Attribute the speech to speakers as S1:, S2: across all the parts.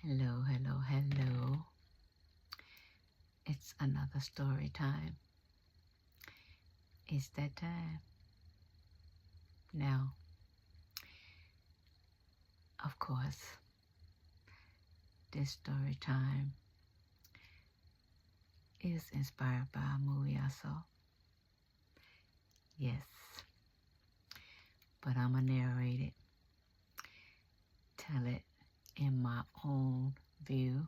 S1: Hello, hello, hello. It's another story time. It's that time. Now, of course, this story time is inspired by a movie I saw. Yes, but I'm going to narrate it, tell it in my own view,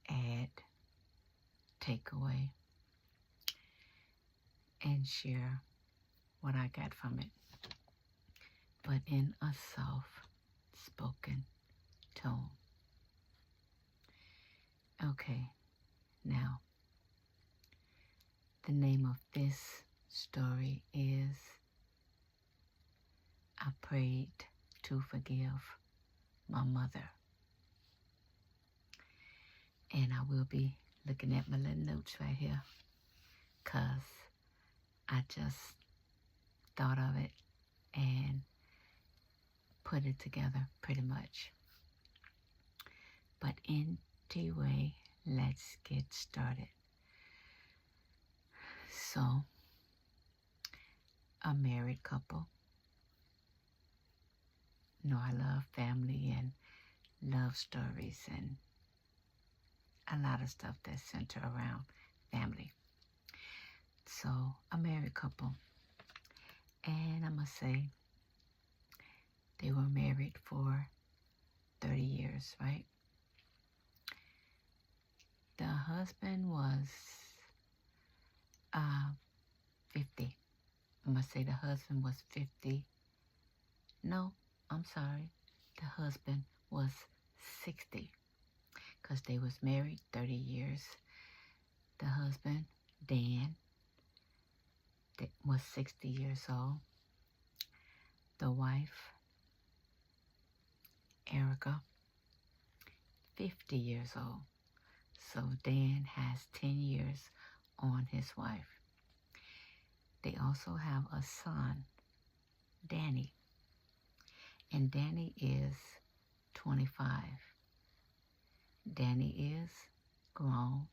S1: add, take away, and share what I got from it, but in a soft-spoken tone. Okay, now, the name of this story is I Prayed to Forgive My Mother. And I will be looking at my little notes right here because I just thought of it and put it together pretty much. But anyway, let's get started. So, a married couple. You know, I love family and love stories and a lot of stuff that's centered around family. So, a married couple. And I must say, they were married for 30 years, right? The husband was 50. I must say the husband was 50. No, I'm sorry. The husband was 60 because they was married 30 years. The husband, Dan, was 60 years old. The wife, Erica, 50 years old. So Dan has 10 years on his wife. They also have a son, Danny. And Danny is 25. Danny is grown,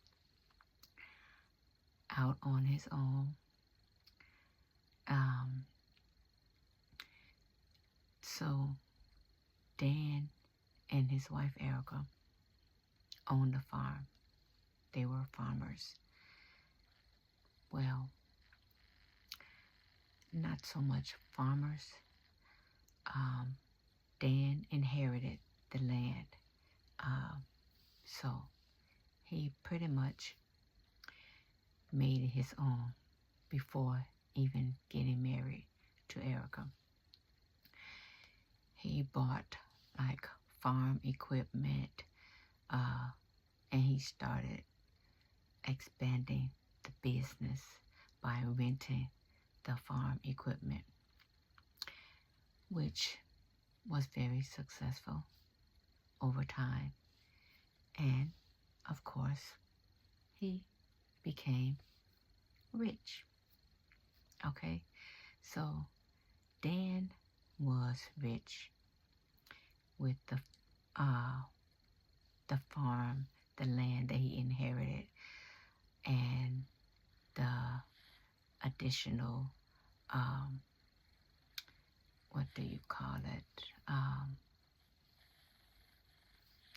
S1: out on his own. So Dan and his wife Erica owned a farm. They were farmers. Well, not so much farmers. Dan inherited the land. So he pretty much made it his own before even getting married to Erica. He bought like farm equipment, and he started expanding the business by renting the farm equipment, which was very successful over time. And of course, he became rich. Okay, so Dan was rich with the farm, the land that he inherited, and the additional, what do you call it,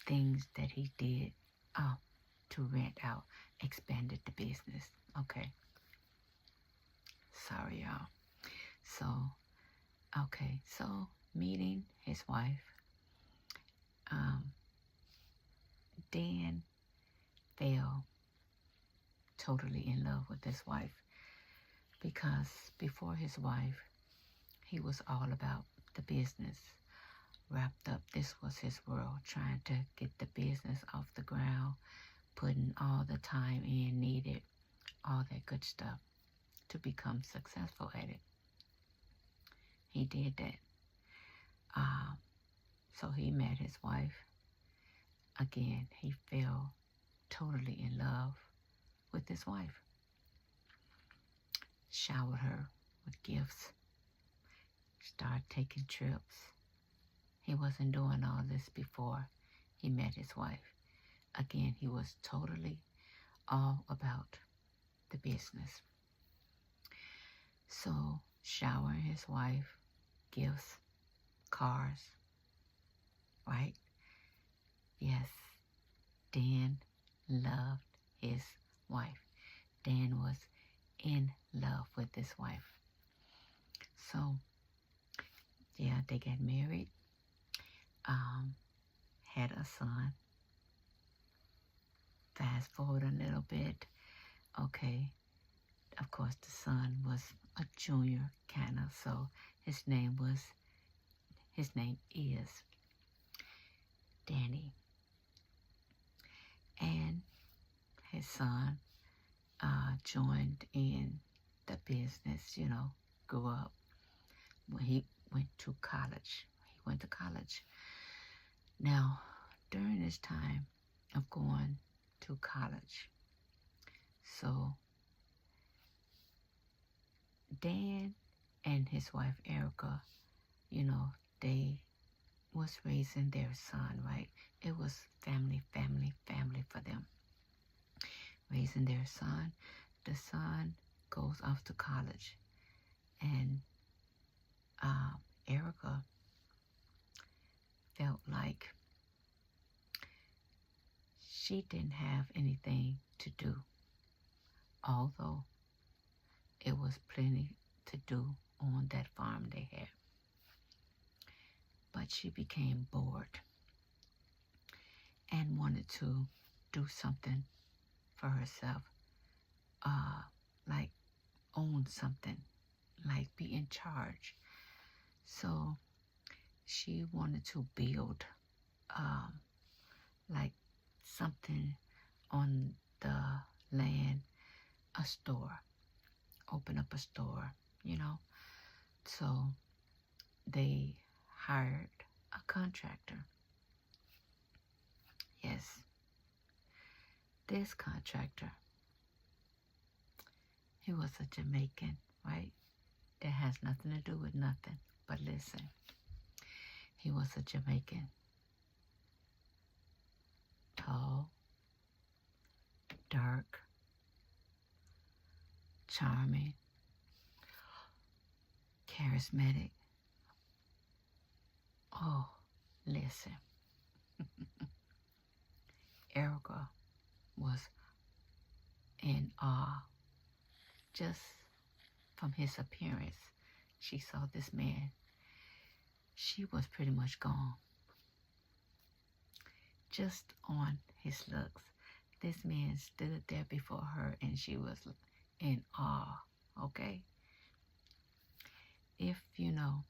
S1: things that he did to rent out, expanded the business. Okay. Sorry, y'all. So, okay, so meeting his wife, Dan fell totally in love with his wife because before his wife, he was all about the business. Wrapped up, this was his world, trying to get the business off the ground, putting all the time in needed, all that good stuff to become successful at it. He did that. So he met his wife. Again, he fell totally in love with his wife. Showered her with gifts. Started taking trips. He wasn't doing all this before he met his wife. Again, he was totally all about the business. So, showering his wife, gifts, cars, right? Yes, Dan loved his wife. Dan was in love with his wife. So, yeah, they got married, had a son. Fast forward a little bit. Okay, of course, the son was a junior kind of, so his name is Danny. And his son joined in the business, grew up. When he went to college. Now, during this time of going to college, so Dan and his wife Erica, they was raising their son, right? It was family for them. Raising their son. The son goes off to college, and Erica felt like she didn't have anything to do, although it was plenty to do on that farm they had. But she became bored and wanted to do something for herself, like own something, like be in charge. So she wanted to build like something on the land, a store, open up a store, So they hired a contractor. Yes, this contractor, he was a Jamaican, right? That has nothing to do with nothing. But listen, he was a Jamaican. Tall, dark, charming, charismatic. Oh, listen. Erica was in awe just from his appearance. She saw this man. She was pretty much gone. Just on his looks. This man stood there before her and she was in awe, okay? If you know,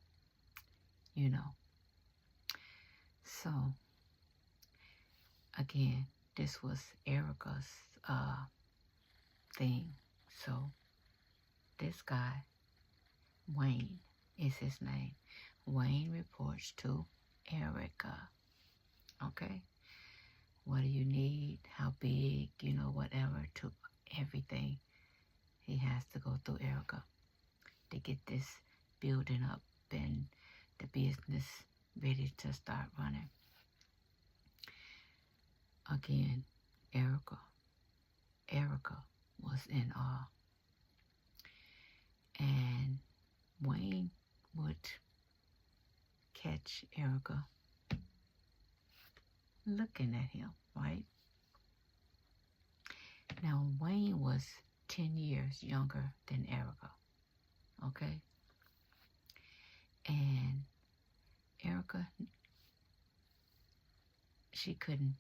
S1: you know. So, again, this was Erica's thing. So, this guy, Wayne is his name. Wayne reports to Erica, okay? What do you need? How big? Whatever, to everything. He has to go through Erica to get this building up and the business ready to start running. Again, Erica was in awe. And Wayne would catch Erica looking at him, right? Now, Wayne was 10 years younger than Erica, okay? And Erica, she couldn't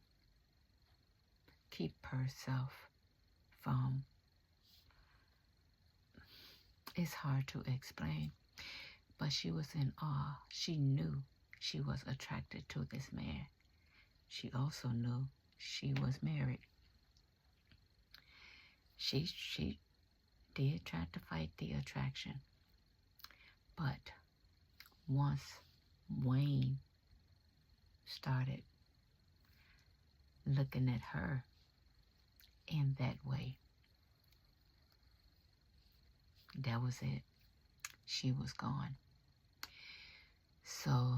S1: keep herself from, it's hard to explain, but she was in awe. She knew she was attracted to this man. She also knew she was married. She did try to fight the attraction, but once Wayne started looking at her in that way, that was it. She was gone. So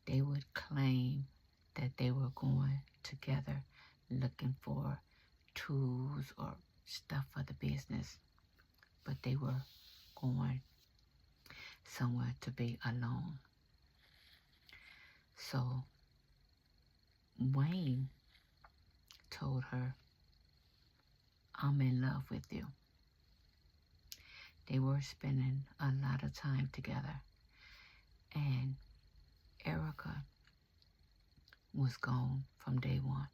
S1: They would claim that they were going together looking for tools or stuff for the business, but they were going somewhere to be alone. So Wayne told her, I'm in love with you. They were spending a lot of time together, and Erica was gone from day one.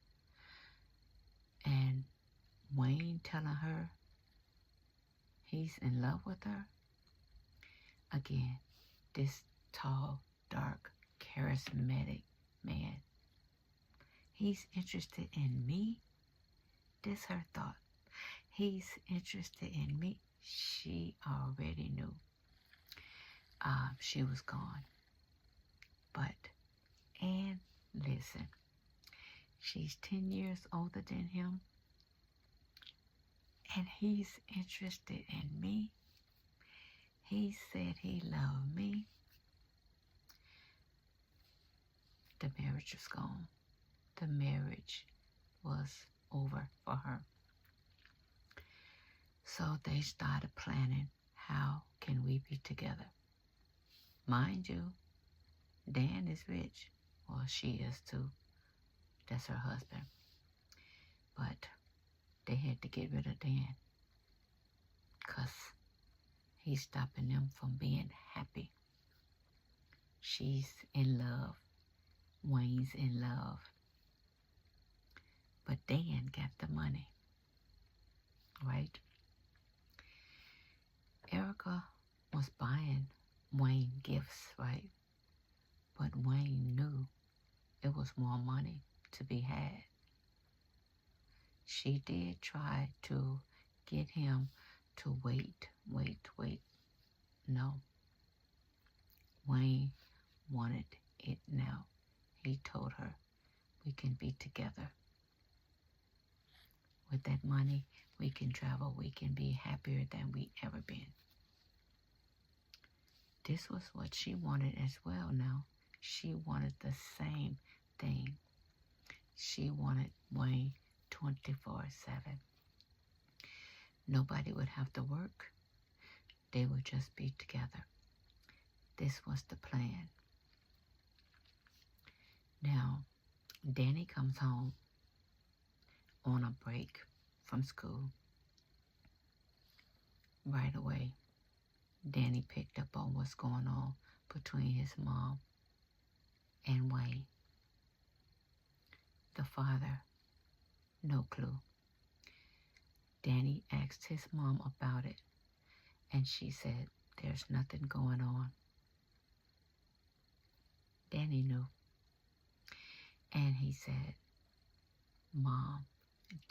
S1: And Wayne telling her he's in love with her. Again, this tall, dark, charismatic man. He's interested in me? This her thought. He's interested in me. She already knew she was gone. But, and listen, she's 10 years older than him, and he's interested in me. He said he loved me. The marriage was gone. The marriage was over for her. So they started planning, how can we be together? Mind you, Dan is rich. Well, she is too. That's her husband. But they had to get rid of Dan, because he's stopping them from being happy. She's in love. Wayne's in love. But Dan got the money, right? Erica was buying Wayne gifts, right? But Wayne knew it was more money to be had. She did try to get him to wait. No. Wayne wanted it now. He told her, we can be together. With that money, we can travel. We can be happier than we ever been. This was what she wanted as well now. She wanted the same thing. She wanted Wayne 24/7. Nobody would have to work. They would just be together. This was the plan. Now, Danny comes home on a break from school. Right away, Danny picked up on what's going on between his mom and Wayne. The father, no clue. Danny asked his mom about it, and she said, there's nothing going on. Danny knew. And he said, Mom,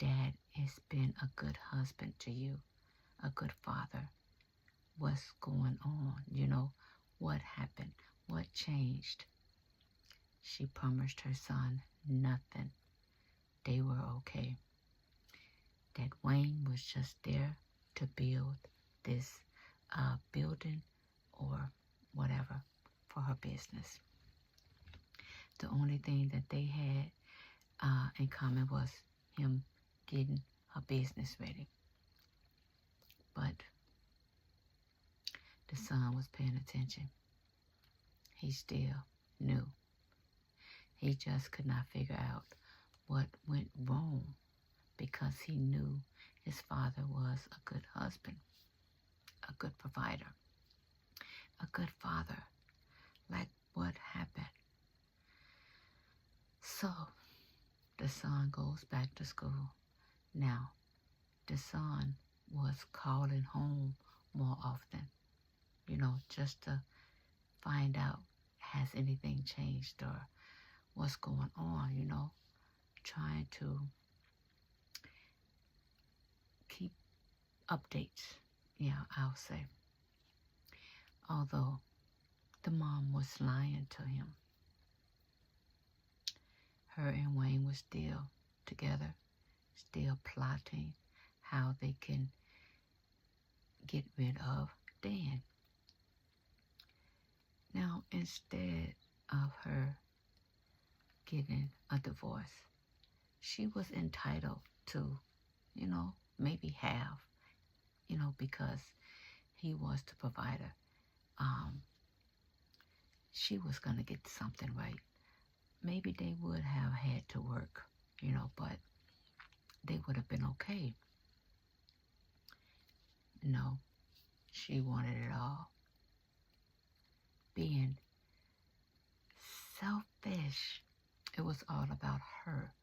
S1: Dad has been a good husband to you, a good father. What's going on? You know, what happened? What changed? She promised her son nothing. They were okay. That Wayne was just there to build this building or whatever for her business. The only thing that they had in common was him getting her business ready. But the son was paying attention. He still knew. He just could not figure out what went wrong, because he knew his father was a good husband, a good provider, a good father. Like, what happened? So the son goes back to school. Now, the son was calling home more often, you know, just to find out, has anything changed or what's going on, you know, trying to keep updates, yeah, I'll say. Although the mom was lying to him. Her and Wayne were still together, still plotting how they can get rid of Dan. Now, instead of her getting a divorce. She was entitled to, maybe half, because he was the provider. She was going to get something right. Maybe they would have had to work, but they would have been okay. No, she wanted it all. Being selfish. It was all about her.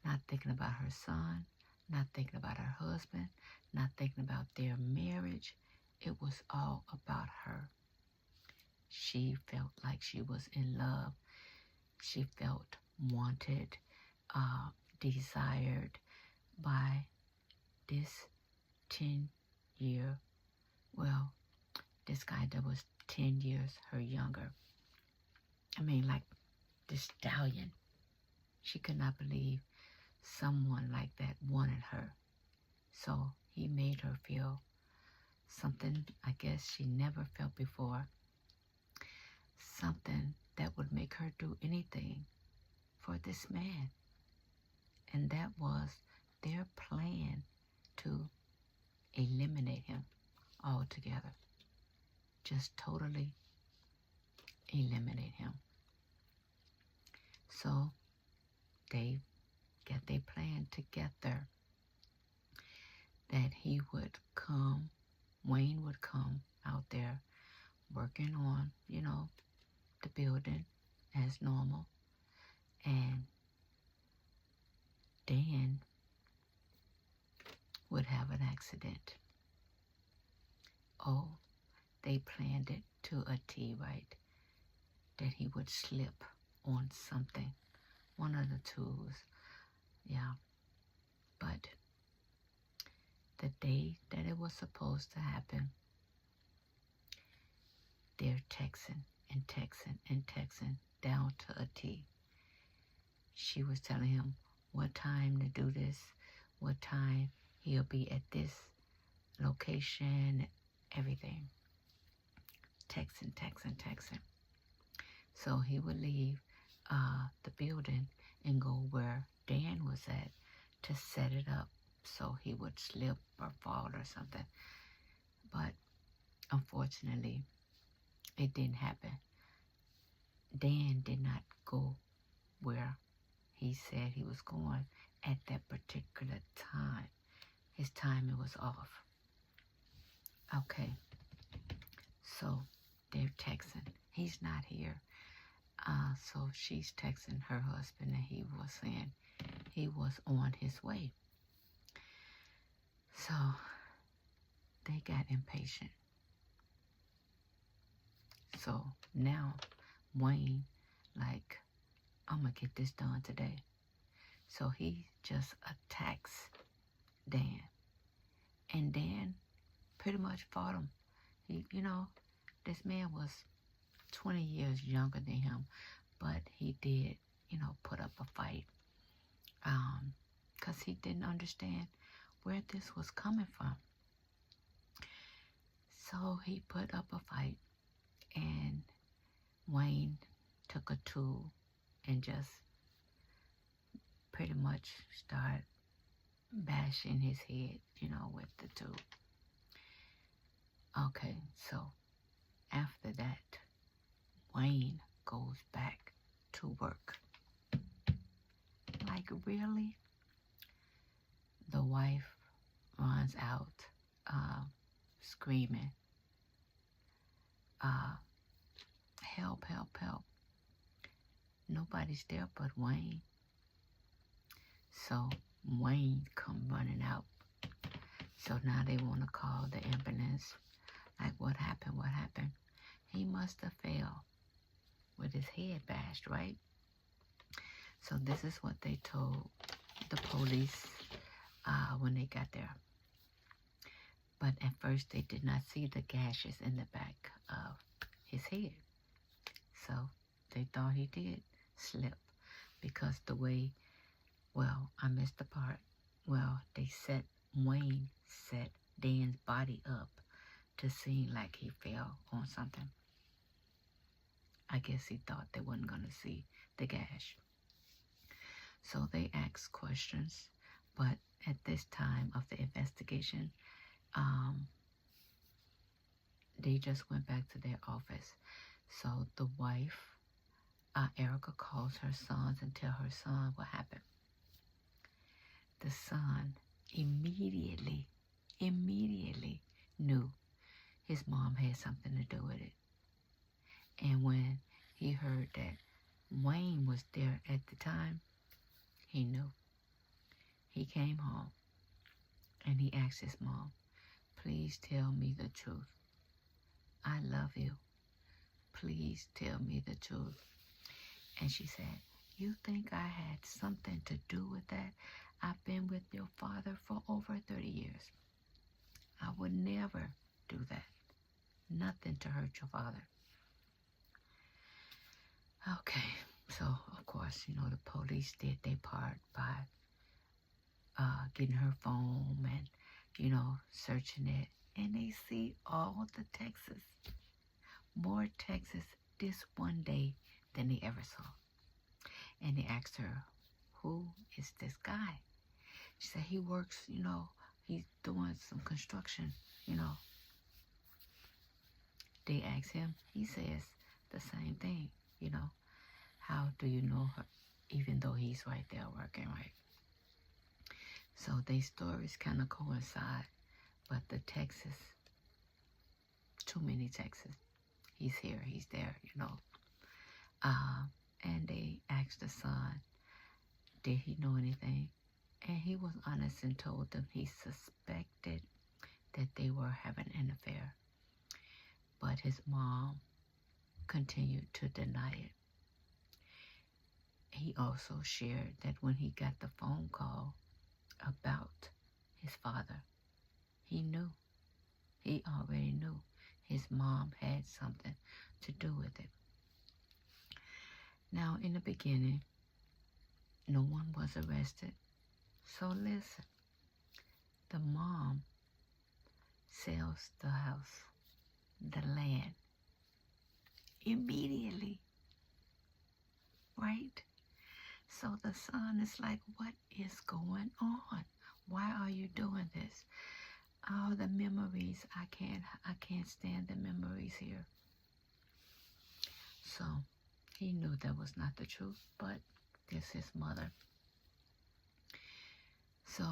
S1: Not thinking about her son, not thinking about her husband, not thinking about their marriage. It was all about her. She felt like she was in love. She felt wanted, desired by this 10-year, this guy that was 10 years her younger. Like this stallion. She could not believe someone like that wanted her. So he made her feel something I guess she never felt before. Something that would make her do anything for this man. And that was their plan to eliminate him altogether. Just totally eliminate him. So they got their plan together that he would come, Wayne would come out there working on, the building as normal. And Dan would have an accident. Oh, they planned it to a T, right? That he would slip on something, one of the tools. Yeah. But the day that it was supposed to happen, they're texting and texting and texting down to a T. She was telling him what time to do this, what time he'll be at this location, everything. Texting. So he would leave the building and go where Dan was at to set it up so he would slip or fall or something. But unfortunately, it didn't happen. Dan did not go where he said he was going at that particular time. His timing was off. Okay, so they're texting. He's not here. So she's texting her husband, and he was saying he was on his way. So they got impatient. So now Wayne, like, I'm going to get this done today. So he just attacks Dan. And Dan pretty much fought him. He, this man was 20 years younger than him, but he did, put up a fight. Because he didn't understand where this was coming from. So he put up a fight, and Wayne took a tool and just pretty much started bashing his head, with the tool. Okay, so after that, Wayne goes back to work. Like, really? The wife runs out, screaming, help, help, help. Nobody's there but Wayne. So Wayne come running out. So now they want to call the ambulance. Like, what happened? What happened? He must have fell with his head bashed, right? So this is what they told the police when they got there. But at first they did not see the gashes in the back of his head. So they thought he did slip because the way, I missed the part. Wayne set Dan's body up to seem like he fell on something. I guess he thought they wasn't going to see the gash. So they asked questions, but at this time of the investigation, they just went back to their office. So the wife, Erica, calls her sons and tells her son what happened. The son immediately knew his mom had something to do with it. And when he heard that Wayne was there at the time, he knew. He came home and he asked his mom, please tell me the truth. I love you. Please tell me the truth. And she said, you think I had something to do with that? I've been with your father for over 30 years. I would never do that. Nothing to hurt your father. Okay, so of course, the police did their part by getting her phone and, searching it. And they see all the texts, more texts this one day than they ever saw. And they asked her, who is this guy? She said, he works, he's doing some construction, They asked him, he says the same thing, How do you know her, even though he's right there working, right? So their stories kind of coincide, but the Texas, too many Texas. He's here, he's there, And they asked the son, did he know anything? And he was honest and told them he suspected that they were having an affair. But his mom continued to deny it. He also shared that when he got the phone call about his father, he knew. He already knew his mom had something to do with it. Now, in the beginning, no one was arrested. So listen, the mom sells the house, the land, immediately, right? So the son is like, what is going on? Why are you doing this? All the memories, I can't stand the memories here. So he knew that was not the truth, but this is his mother. So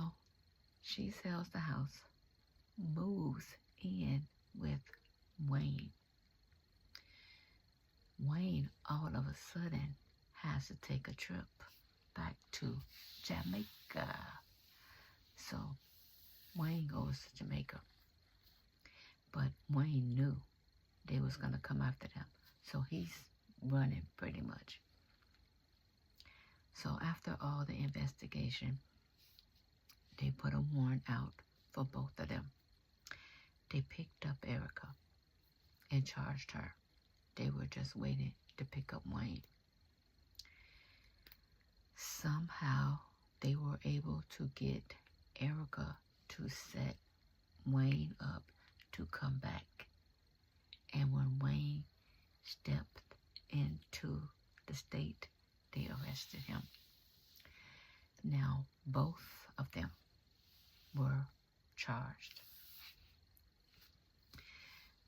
S1: she sells the house, moves in with Wayne. Wayne all of a sudden has to take a trip back to Jamaica. So Wayne goes to Jamaica. But Wayne knew they was going to come after them. So he's running pretty much. So after all the investigation, they put a warrant out for both of them. They picked up Erica and charged her. They were just waiting to pick up Wayne. Somehow they were able to get Erica to set Wayne up to come back. And when Wayne stepped into the state, they arrested him. Now, both of them were charged.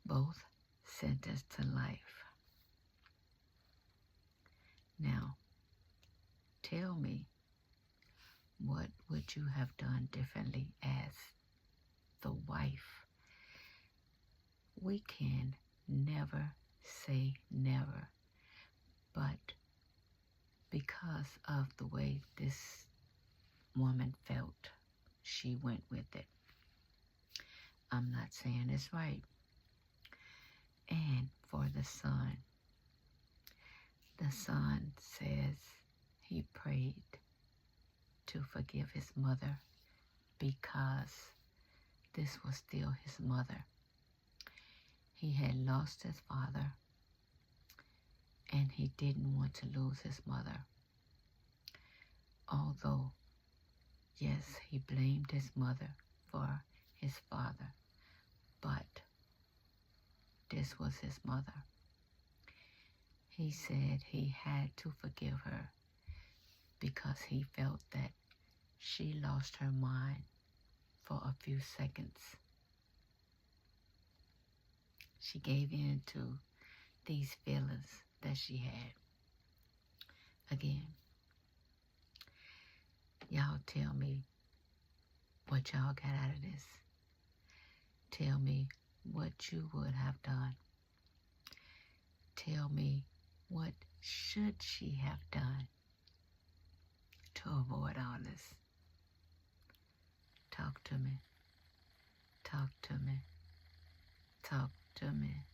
S1: Both sentenced to life. Now, tell me, what would you have done differently as the wife? We can never say never, but because of the way this woman felt, she went with it. I'm not saying it's right. And for the son says he prayed to forgive his mother because this was still his mother. He had lost his father and he didn't want to lose his mother. Although, yes, he blamed his mother for his father, but this was his mother. He said he had to forgive her because he felt that she lost her mind for a few seconds. She gave in to these feelings that she had. Again, y'all tell me what y'all got out of this. Tell me what you would have done. Tell me what should she have done to avoid all this. Talk to me. Talk to me. Talk to me.